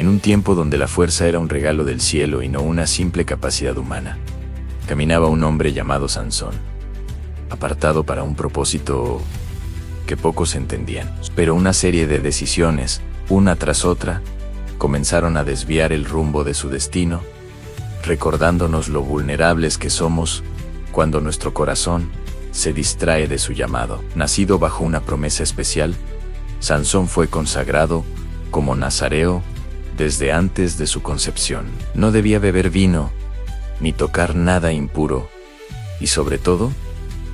En un tiempo donde la fuerza era un regalo del cielo y no una simple capacidad humana, caminaba un hombre llamado Sansón, apartado para un propósito que pocos entendían. Pero una serie de decisiones, una tras otra, comenzaron a desviar el rumbo de su destino, recordándonos lo vulnerables que somos cuando nuestro corazón se distrae de su llamado. Nacido bajo una promesa especial, Sansón fue consagrado como nazareo desde antes de su concepción. No debía beber vino, ni tocar nada impuro, y sobre todo,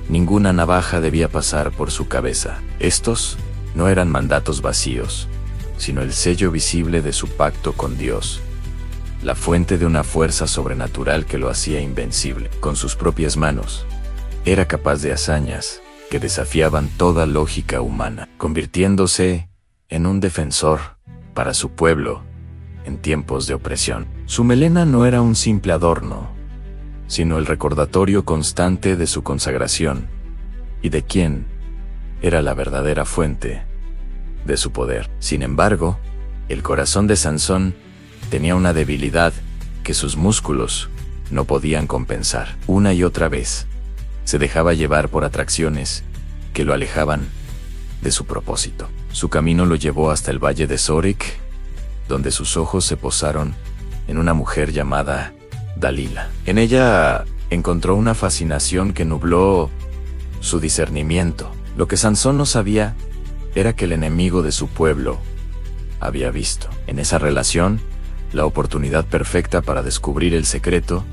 ninguna navaja debía pasar por su cabeza. Estos no eran mandatos vacíos, sino el sello visible de su pacto con Dios, la fuente de una fuerza sobrenatural que lo hacía invencible. Con sus propias manos, era capaz de hazañas que desafiaban toda lógica humana, convirtiéndose en un defensor para su pueblo en tiempos de opresión. Su melena no era un simple adorno, sino el recordatorio constante de su consagración y de quién era la verdadera fuente de su poder. Sin embargo, el corazón de Sansón tenía una debilidad que sus músculos no podían compensar. Una y otra vez, se dejaba llevar por atracciones que lo alejaban de su propósito. Su camino lo llevó hasta el valle de Sorek, donde sus ojos se posaron en una mujer llamada Dalila. En ella encontró una fascinación que nubló su discernimiento. Lo que Sansón no sabía era que el enemigo de su pueblo había visto en esa relación la oportunidad perfecta para descubrir el secreto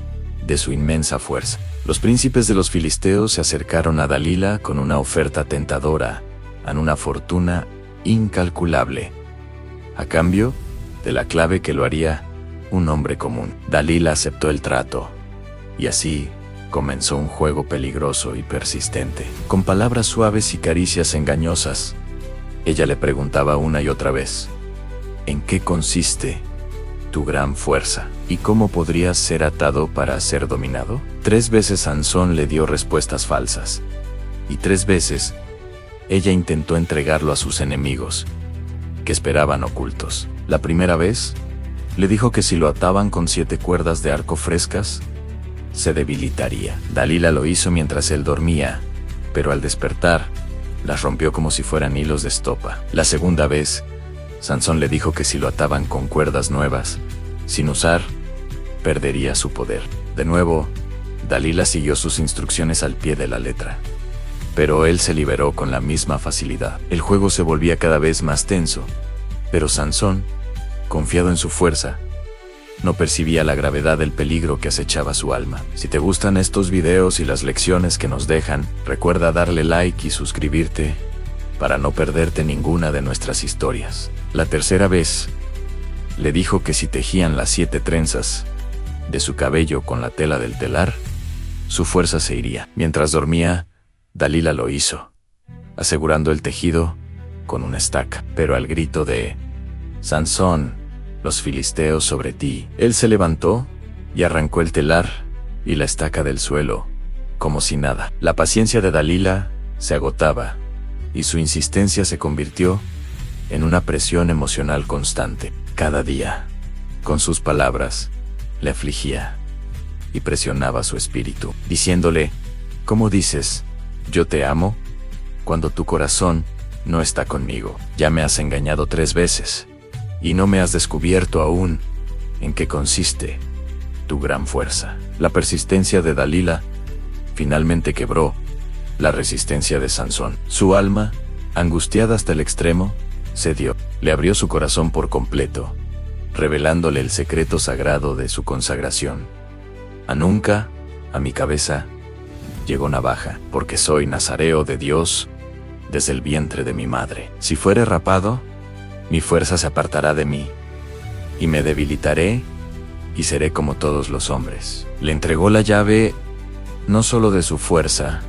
de su inmensa fuerza. Los príncipes de los filisteos se acercaron a Dalila con una oferta tentadora, a una fortuna incalculable, a cambio de la clave que lo haría un hombre común. Dalila aceptó el trato, y así comenzó un juego peligroso y persistente. Con palabras suaves y caricias engañosas, ella le preguntaba una y otra vez: ¿en qué consiste tu gran fuerza? ¿Y cómo podrías ser atado para ser dominado? 3 veces Sansón le dio respuestas falsas, y 3 veces ella intentó entregarlo a sus enemigos, que esperaban ocultos. La primera vez, le dijo que si lo ataban con 7 cuerdas de arco frescas, se debilitaría. Dalila lo hizo mientras él dormía, pero al despertar, las rompió como si fueran hilos de estopa. La segunda vez, Sansón le dijo que si lo ataban con cuerdas nuevas, sin usar, perdería su poder. De nuevo, Dalila siguió sus instrucciones al pie de la letra, pero él se liberó con la misma facilidad. El juego se volvía cada vez más tenso, pero Sansón, confiado en su fuerza, no percibía la gravedad del peligro que acechaba su alma. Si te gustan estos videos y las lecciones que nos dejan, recuerda darle like y suscribirte para no perderte ninguna de nuestras historias. La tercera vez, le dijo que si tejían las 7 trenzas de su cabello con la tela del telar, su fuerza se iría. Mientras dormía, Dalila lo hizo, asegurando el tejido con una estaca. Pero al grito de «Sansón, los filisteos sobre ti», él se levantó y arrancó el telar y la estaca del suelo, como si nada. La paciencia de Dalila se agotaba, y su insistencia se convirtió en una presión emocional constante. Cada día, con sus palabras, le afligía y presionaba su espíritu, diciéndole: «¿Cómo dices, yo te amo, cuando tu corazón no está conmigo? Ya me has engañado 3 veces, y no me has descubierto aún en qué consiste tu gran fuerza». La persistencia de Dalila finalmente quebró la resistencia de Sansón. Su alma, angustiada hasta el extremo, cedió. Le abrió su corazón por completo, revelándole el secreto sagrado de su consagración. «Nunca, a mi cabeza, llegó navaja, porque soy nazareo de Dios desde el vientre de mi madre. Si fuere rapado, mi fuerza se apartará de mí, y me debilitaré, y seré como todos los hombres». Le entregó la llave no solo de su fuerza,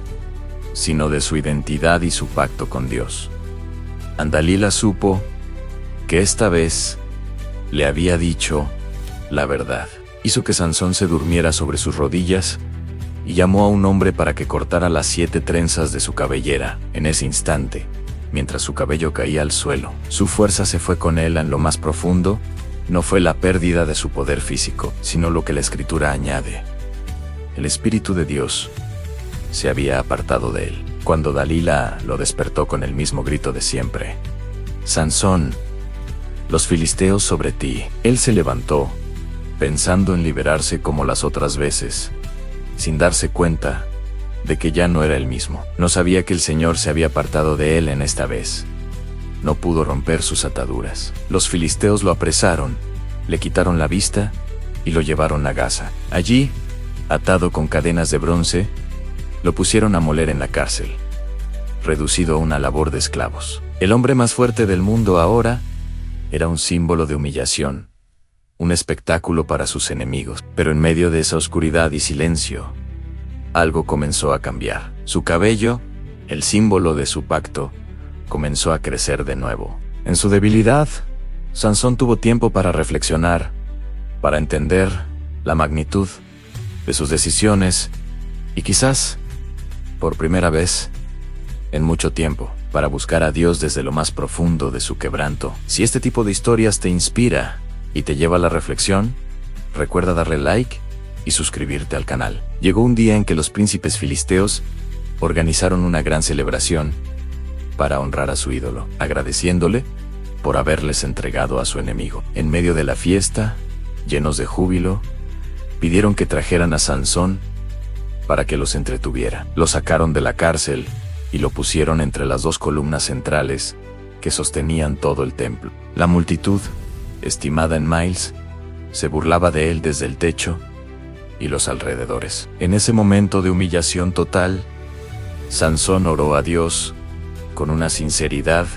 sino de su identidad y su pacto con Dios. Dalila supo que esta vez le había dicho la verdad. Hizo que Sansón se durmiera sobre sus rodillas y llamó a un hombre para que cortara las 7 trenzas de su cabellera. En ese instante, mientras su cabello caía al suelo, su fuerza se fue con él en lo más profundo no fue la pérdida de su poder físico, sino lo que la Escritura añade. El Espíritu de Dios se había apartado de él. Cuando Dalila lo despertó con el mismo grito de siempre: Sansón, los filisteos sobre ti. Él se levantó, pensando en liberarse como las otras veces, sin darse cuenta de que ya no era el mismo. No sabía que el Señor se había apartado de él en esta vez. No pudo romper sus ataduras. Los filisteos lo apresaron, le quitaron la vista y lo llevaron a Gaza. Allí, atado con cadenas de bronce, lo pusieron a moler en la cárcel, reducido a una labor de esclavos. El hombre más fuerte del mundo ahora era un símbolo de humillación, un espectáculo para sus enemigos. Pero en medio de esa oscuridad y silencio, algo comenzó a cambiar. Su cabello, el símbolo de su pacto, comenzó a crecer de nuevo. En su debilidad, Sansón tuvo tiempo para reflexionar, para entender la magnitud de sus decisiones y quizás, por primera vez en mucho tiempo, para buscar a Dios desde lo más profundo de su quebranto. Si este tipo de historias te inspira y te lleva a la reflexión, recuerda darle like y suscribirte al canal. Llegó un día en que los príncipes filisteos organizaron una gran celebración para honrar a su ídolo, agradeciéndole por haberles entregado a su enemigo. En medio de la fiesta, llenos de júbilo, pidieron que trajeran a Sansón para que los entretuviera. Lo sacaron de la cárcel y lo pusieron entre las dos columnas centrales que sostenían todo el templo. La multitud, estimada en miles, se burlaba de él desde el techo y los alrededores. En ese momento de humillación total, Sansón oró a Dios con una sinceridad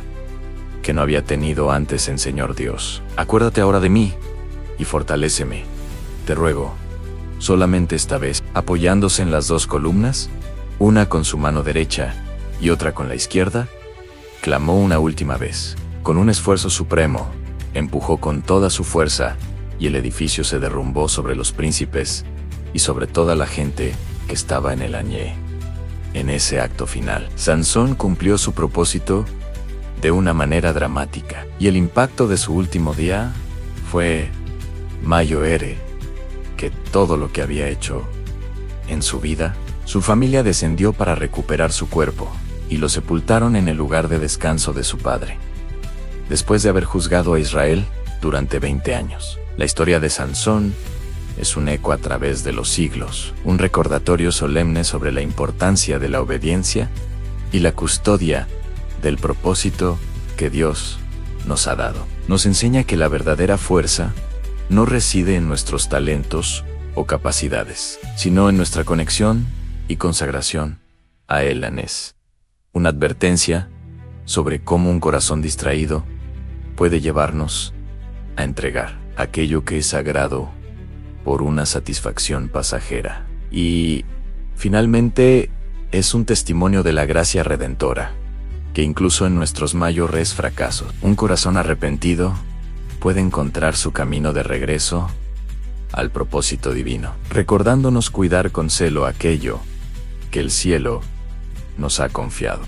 que no había tenido antes en Señor Dios. Acuérdate ahora de mí y fortaléceme, te ruego, solamente esta vez. Apoyándose en las dos columnas, una con su mano derecha y otra con la izquierda, clamó una última vez. Con un esfuerzo supremo, empujó con toda su fuerza y el edificio se derrumbó sobre los príncipes y sobre toda la gente que estaba en el añé. En ese acto final, Sansón cumplió su propósito de una manera dramática, y el impacto de su último día fue mayor que todo lo que había hecho en su vida. Su familia descendió para recuperar su cuerpo y lo sepultaron en el lugar de descanso de su padre, después de haber juzgado a Israel durante 20 años. La historia de Sansón es un eco a través de los siglos, un recordatorio solemne sobre la importancia de la obediencia y la custodia del propósito que Dios nos ha dado. Nos enseña que la verdadera fuerza no reside en nuestros talentos o capacidades, sino en nuestra conexión y consagración a Él. Es una advertencia sobre cómo un corazón distraído puede llevarnos a entregar aquello que es sagrado por una satisfacción pasajera. Y finalmente es un testimonio de la gracia redentora, que incluso en nuestros mayores fracasos, un corazón arrepentido puede encontrar su camino de regreso al propósito divino, recordándonos cuidar con celo aquello que el cielo nos ha confiado.